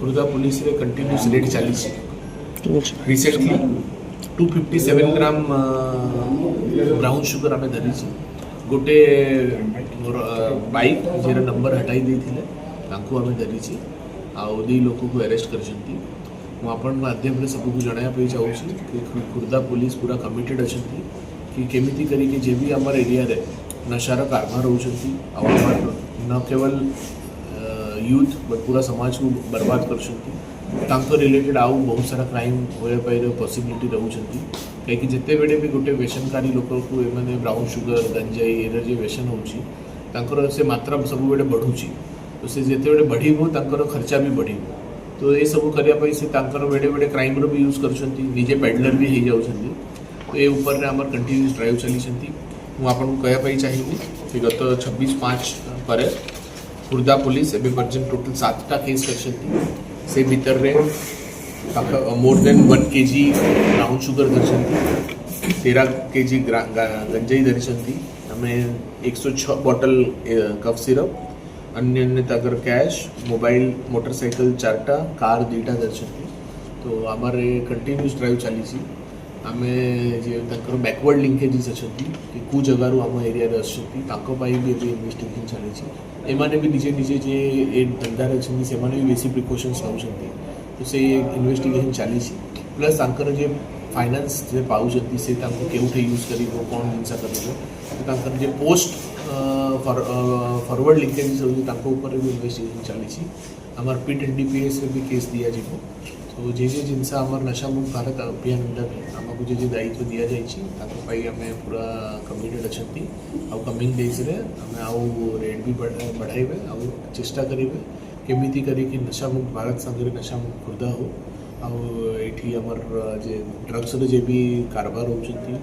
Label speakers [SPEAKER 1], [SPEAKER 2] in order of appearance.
[SPEAKER 1] Khurda police रे continuous red चली recently 257 gram brown sugar आम धरी गोटे बाइक जेर नंबर हटाई देते आम धरी आउ दी लोक को अरेस्ट कर आपण माध्यम सबको जनाया चाहूँगी कि खुर्दा पुलिस पूरा कमिटेड अच्छा कि केमिति करिके जे भी आमर एरिया रे नशार कारभार होउछंती न केवल यूथ बट पूरा समाज को बर्बाद कर रिलेटेड आउ बहुत सारा क्राइम होए पॉसिबिलिटी रहउछंती कहीं जिते बेड़े भी गोटे व्यसनकारी लोक को एमाने ब्राउन शुगर गंजाई एरा जे व्यसन होउची तांकर से मात्रा सब बेड़े बढ़ुची तो से जिते बेड़े बढ़िबो तांकर खर्चा भी बढ़िबो तो ये सब करने से बेड़े बेड़े क्राइम भी यूज करजे पेडलर भी हो जाती तो ये ऊपर आमर कंटिन्यूस ड्राइव चली मुझे कहवाई चाहिए कि गत 26/5 पर खुर्दा पुलिस एवं पर्यटन टोटल 7टा केस कर से भीतर रे more than 1 kg brown sugar धरती 13 kg गंजाई धरी आम 106 बॉटल कफ सिरप अन्य ताकर कैश मोबाइल मोटरसाइकिल 4टा कार 2टा दर्शक तो आमर कंटिन्यूस ड्राइव चली आम जे बैकवर्ड लिंकेजेस अच्छा कि कौ जगार आम एरिया भी इन्वेस्टिगेशन चली एमाने भी निजे निजे जे ए धंदार अच्छे से भी बेसी प्रिकॉशन्स नौकरी तो से इन्वेस्टिगेशन चली प्लस तांकर जे फाइनेंस जे पाउछंती से केउठे यूज करिवो कोन जिनसा करिवो तो तांकर जे पोस्ट फॉरवर्ड लिंकेजेस होती ऊपर भी इन्वेस्टिगेशन चली आमर PIT/NDPS भी केस दिया जीवो तो जे जिनस आमर नशा मुक्त भारत अभियान अंडर आमको जे दायित्व दि जाए आम पूरा कमिटेड अच्छा आउ कमिंग डेज रे आम आउ रेट भी बढ़ाइबे आउ चेष्टा करेंगे केमिति करी कि नशा मुक्त भारत संगे नशा मुक्त खुर्दा हो आउ एठी आमर जे ड्रग्स जे भी कारबार होउछंती